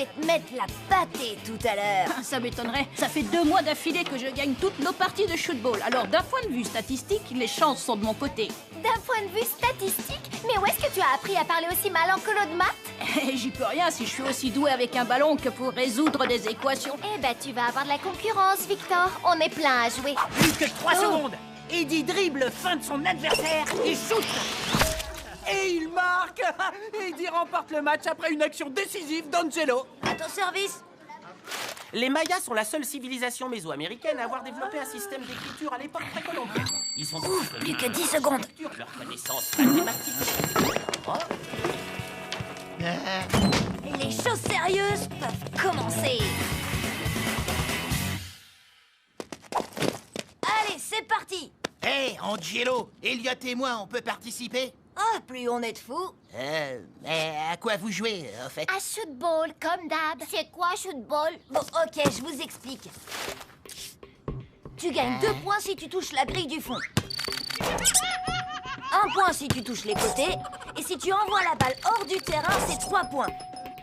vais te mettre la pâtée tout à l'heure. Ça m'étonnerait. Ça fait 2 mois d'affilée que je gagne toutes nos parties de shootball. Alors d'un point de vue statistique, les chances sont de mon côté. D'un point de vue statistique? Mais où est-ce que tu as appris à parler aussi mal en colo de maths? J'y peux rien si je suis aussi doué avec un ballon que pour résoudre des équations. Eh ben, tu vas avoir de la concurrence, Victor. On est plein à jouer. Plus que 3 secondes. Eddie dribble, feinte son adversaire et shoot. Et il marque. Eddie remporte le match après une action décisive d'Angelo. À ton service. Les Mayas sont la seule civilisation mésoaméricaine à avoir développé un système d'écriture à l'époque précolombienne. Ils sont Plus que 10 secondes. Leur connaissance mathématique. Oh. Les choses sérieuses peuvent commencer. Allez, c'est parti. Hé, Angelo, Elliot et moi, on peut participer? Ah, plus on est de fous. Mais à quoi vous jouez, en fait? À shootball, comme d'hab. C'est quoi, shootball? Bon, ok, je vous explique. Tu gagnes 2 points si tu touches la grille du fond. 1 point si tu touches les côtés. Et si tu envoies la balle hors du terrain, c'est 3 points.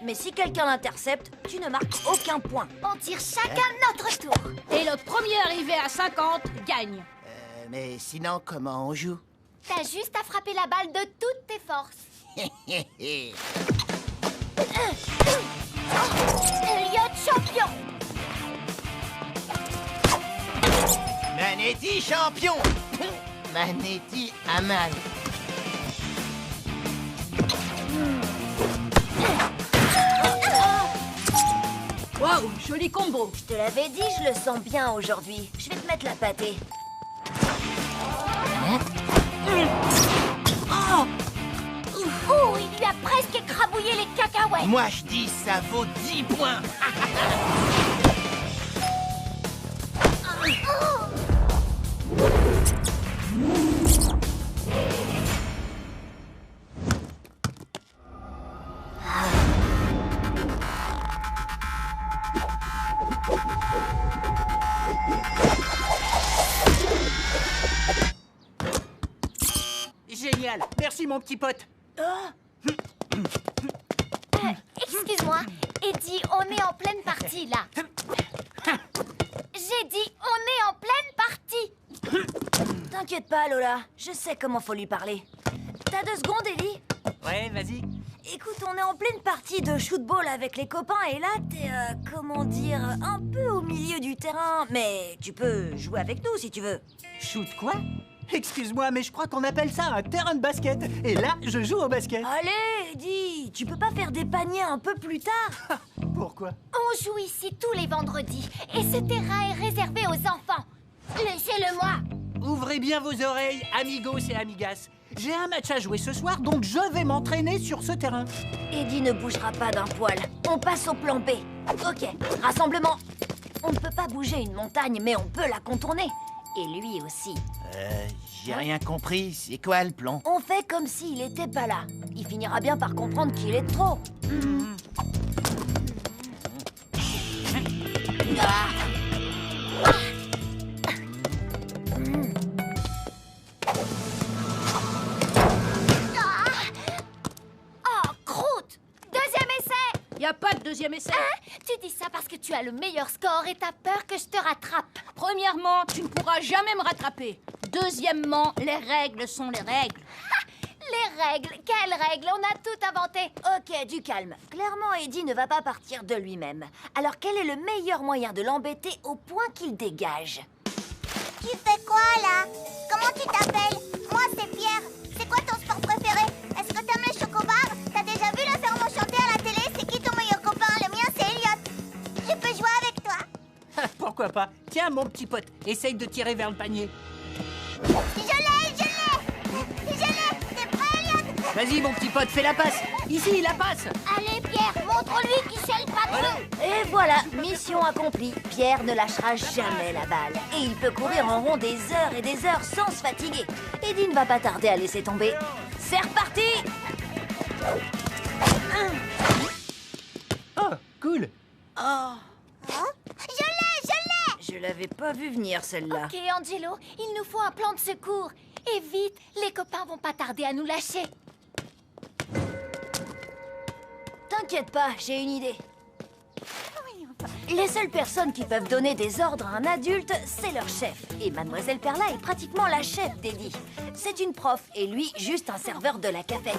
Mais si quelqu'un l'intercepte, tu ne marques aucun point. On tire chacun notre tour. Et le premier arrivé à 50 gagne. Mais sinon, comment on joue? T'as juste à frapper la balle de toutes tes forces. Elliot champion. Manetti champion! Manetti à mal. Waouh, joli combo. Je te l'avais dit, je le sens bien aujourd'hui. Je vais te mettre la pâtée. Oh, il lui a presque écrabouillé les cacahuètes. Moi, je dis, ça vaut 10 points. Génial. Merci, mon petit pote. Excuse-moi, Eddie, on est en pleine partie, là. J'ai dit, on est en pleine partie. T'inquiète pas, Lola. Je sais comment faut lui parler. T'as 2 secondes, Ellie? Ouais, vas-y. Écoute, on est en pleine partie de shootball avec les copains et là, t'es, comment dire, un peu au milieu du terrain. Mais tu peux jouer avec nous si tu veux. Shoot quoi? Excuse-moi, mais je crois qu'on appelle ça un terrain de basket. Et là, je joue au basket. Allez, Eddie, tu peux pas faire des paniers un peu plus tard? Pourquoi? On joue ici tous les vendredis et ce terrain est réservé aux enfants. Laissez-le-moi. Ouvrez bien vos oreilles, amigos et amigas. J'ai un match à jouer ce soir, donc je vais m'entraîner sur ce terrain. Eddie ne bougera pas d'un poil. On passe au plan B. Ok, rassemblement. On ne peut pas bouger une montagne, mais on peut la contourner. Et lui aussi. J'ai rien compris. C'est quoi le plan? On fait comme s'il était pas là. Il finira bien par comprendre qu'il est trop. Oh, croûte! Deuxième essai! Y a pas de deuxième essai. Tu dis ça parce que tu as le meilleur score et t'as peur que je te rattrape. Premièrement, tu ne pourras jamais me rattraper. Deuxièmement, les règles sont les règles. Les règles? Quelles règles? On a tout inventé. Ok, du calme. Clairement, Eddie ne va pas partir de lui-même. Alors, quel est le meilleur moyen de l'embêter au point qu'il dégage? Tu fais quoi, là? Comment tu t'appelles? Moi, c'est Pierre. C'est quoi ton sport préféré? Est-ce que t'aimes les chocobars? T'as déjà vu la ferme enchantée à la télé? C'est qui ton meilleur copain? Le mien, c'est Elliot. Je peux jouer avec toi? Pourquoi pas? Tiens, mon petit pote, essaye de tirer vers le panier. Je l'ai! T'es prêt, Elliot? Vas-y, mon petit pote, fais la passe. Ici, la passe. Allez, Pierre, montre-lui qui c'est le patron. Et voilà, mission accomplie. Pierre ne lâchera jamais la balle. Et il peut courir en rond des heures et des heures sans se fatiguer. Eddie ne va pas tarder à laisser tomber. C'est reparti! Oh, cool. Je l'ai! Je l'avais pas vu venir, celle-là. Ok, Angelo, il nous faut un plan de secours. Et vite, les copains vont pas tarder à nous lâcher. T'inquiète pas, j'ai une idée. Les seules personnes qui peuvent donner des ordres à un adulte, c'est leur chef. Et Mademoiselle Perla est pratiquement la chef d'Eddie. C'est une prof et lui, juste un serveur de la cafette.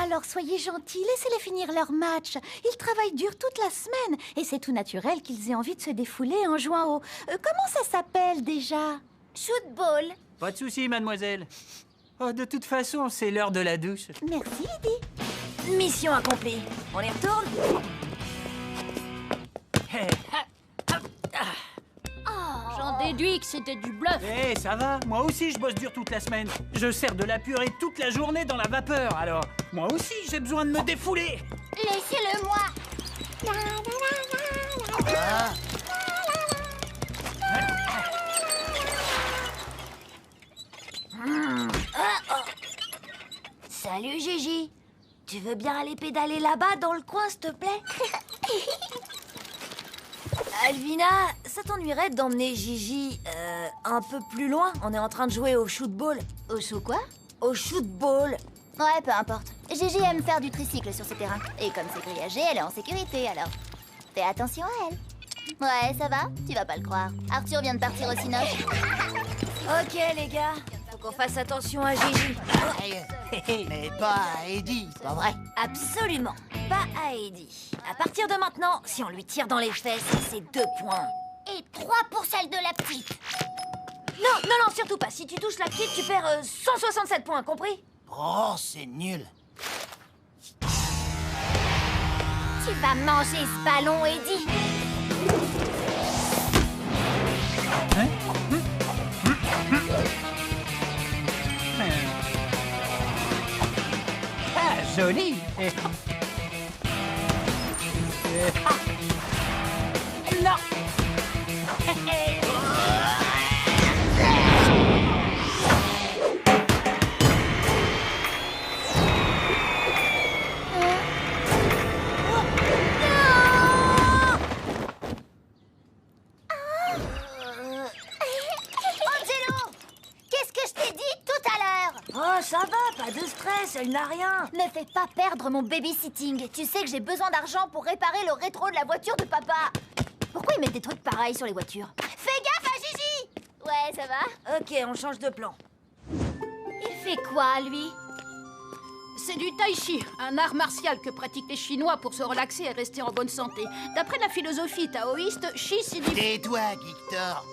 Alors soyez gentils, laissez-les finir leur match. Ils travaillent dur toute la semaine et c'est tout naturel qu'ils aient envie de se défouler en jouant au... comment ça s'appelle déjà? Shootball. Pas de souci, mademoiselle. Oh, de toute façon, c'est l'heure de la douche. Merci, Eddie. Mission accomplie. On y retourne? J'en déduis que c'était du bluff. Eh, ça va. Moi aussi, je bosse dur toute la semaine. Je sers de la purée toute la journée dans la vapeur. Alors, moi aussi, j'ai besoin de me défouler. Laissez-le moi. Salut Gigi. Tu veux bien aller pédaler là-bas dans le coin, s'il te plaît? Alvina, ça t'ennuierait d'emmener Gigi un peu plus loin? On est en train de jouer au shootball. Au chou quoi? Au shootball. Ouais, peu importe. Gigi aime faire du tricycle sur ce terrain. Et comme c'est grillagé, elle est en sécurité, alors fais attention à elle. Ouais, ça va? Tu vas pas le croire. Arthur vient de partir au cinoche. Ok, les gars. Faut qu'on fasse attention à Gigi. Mais pas à Eddie, c'est pas vrai? Absolument. Pas à Eddie. À partir de maintenant, si on lui tire dans les fesses, c'est 2 points. Et 3 pour celle de la petite. Non, non, non, surtout pas. Si tu touches la petite, tu perds 167 points, compris? Oh, c'est nul. Tu vas manger ce ballon, Eddie. Ah, joli. Non. Angelo, qu'est-ce que je t'ai dit tout à l'heure? Oh, ça va, pas de stress, elle n'a rien. Ne fais pas perdre mon babysitting. Tu sais que j'ai besoin d'argent pour réparer le rétro de la voiture de papa. Pourquoi ils mettent des trucs pareils sur les voitures? Fais gaffe à Gigi. Ouais, ça va? Ok, on change de plan. Il fait quoi, lui? C'est du tai chi, un art martial que pratiquent les Chinois pour se relaxer et rester en bonne santé. D'après la philosophie taoïste, chi signifie... Tais-toi, Victor.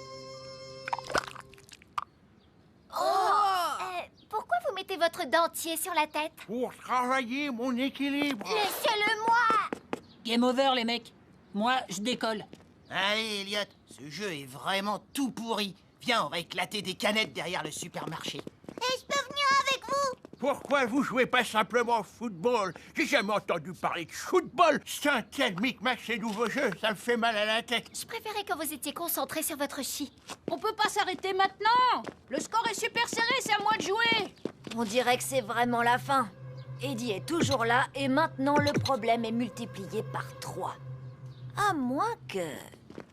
Pourquoi vous mettez votre dentier sur la tête? Pour travailler mon équilibre. Laissez-le-moi. Game over, les mecs. Moi, je décolle. Allez, Elliot, ce jeu est vraiment tout pourri. Viens, on va éclater des canettes derrière le supermarché. Et je peux venir avec vous? Pourquoi vous jouez pas simplement au football? J'ai jamais entendu parler de football. C'est un tel micmac ces nouveaux jeux, ça me fait mal à la tête. Je préférais que vous étiez concentrés sur votre chi. On peut pas s'arrêter maintenant. Le score est super serré, c'est à moi de jouer. On dirait que c'est vraiment la fin. Eddie est toujours là et maintenant le problème est multiplié par 3. À moins que...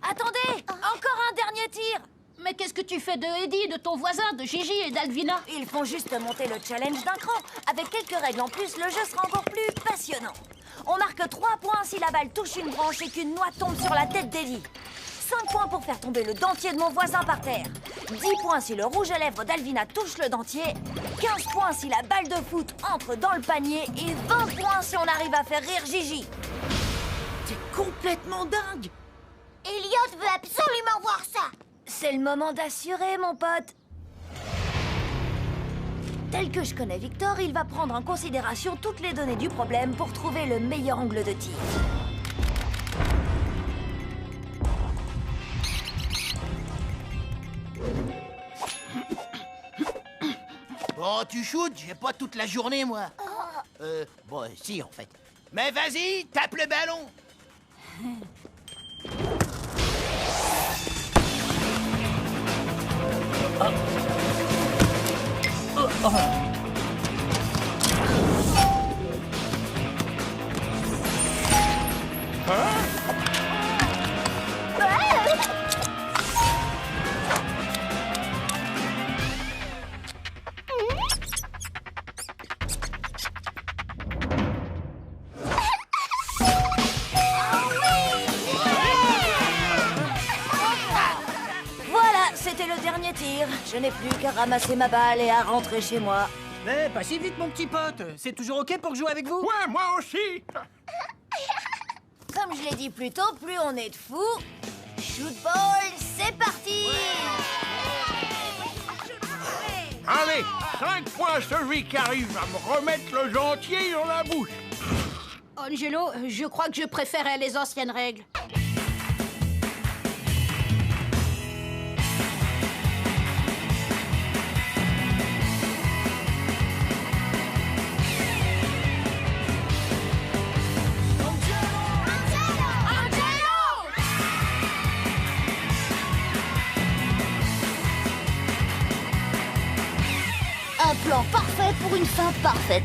Attendez! Encore un dernier tir! Mais qu'est-ce que tu fais de Eddie, de ton voisin, de Gigi et d'Alvina? Ils font juste monter le challenge d'un cran. Avec quelques règles en plus, le jeu sera encore plus passionnant. On marque 3 points si la balle touche une branche et qu'une noix tombe sur la tête d'Eddie. 5 points pour faire tomber le dentier de mon voisin par terre. 10 points si le rouge à lèvres d'Alvina touche le dentier. 15 points si la balle de foot entre dans le panier. Et 20 points si on arrive à faire rire Gigi. T'es complètement dingue. Elliot veut absolument voir ça. C'est le moment d'assurer, mon pote. Tel que je connais Victor, il va prendre en considération toutes les données du problème pour trouver le meilleur angle de tir. Bon, tu shootes, j'ai pas toute la journée, moi. Bon, si, en fait. Mais vas-y, tape le ballon. réussir. Je n'ai plus qu'à ramasser ma balle et à rentrer chez moi. Mais pas si vite, mon petit pote. C'est toujours OK pour jouer avec vous? Ouais, moi aussi. Comme je l'ai dit plus tôt, plus on est de fous. Shootball, c'est parti! Allez, 5 points celui qui arrive à me remettre le gentil dans la bouche. Angelo, je crois que je préférais les anciennes règles. Un plan parfait pour une fin parfaite.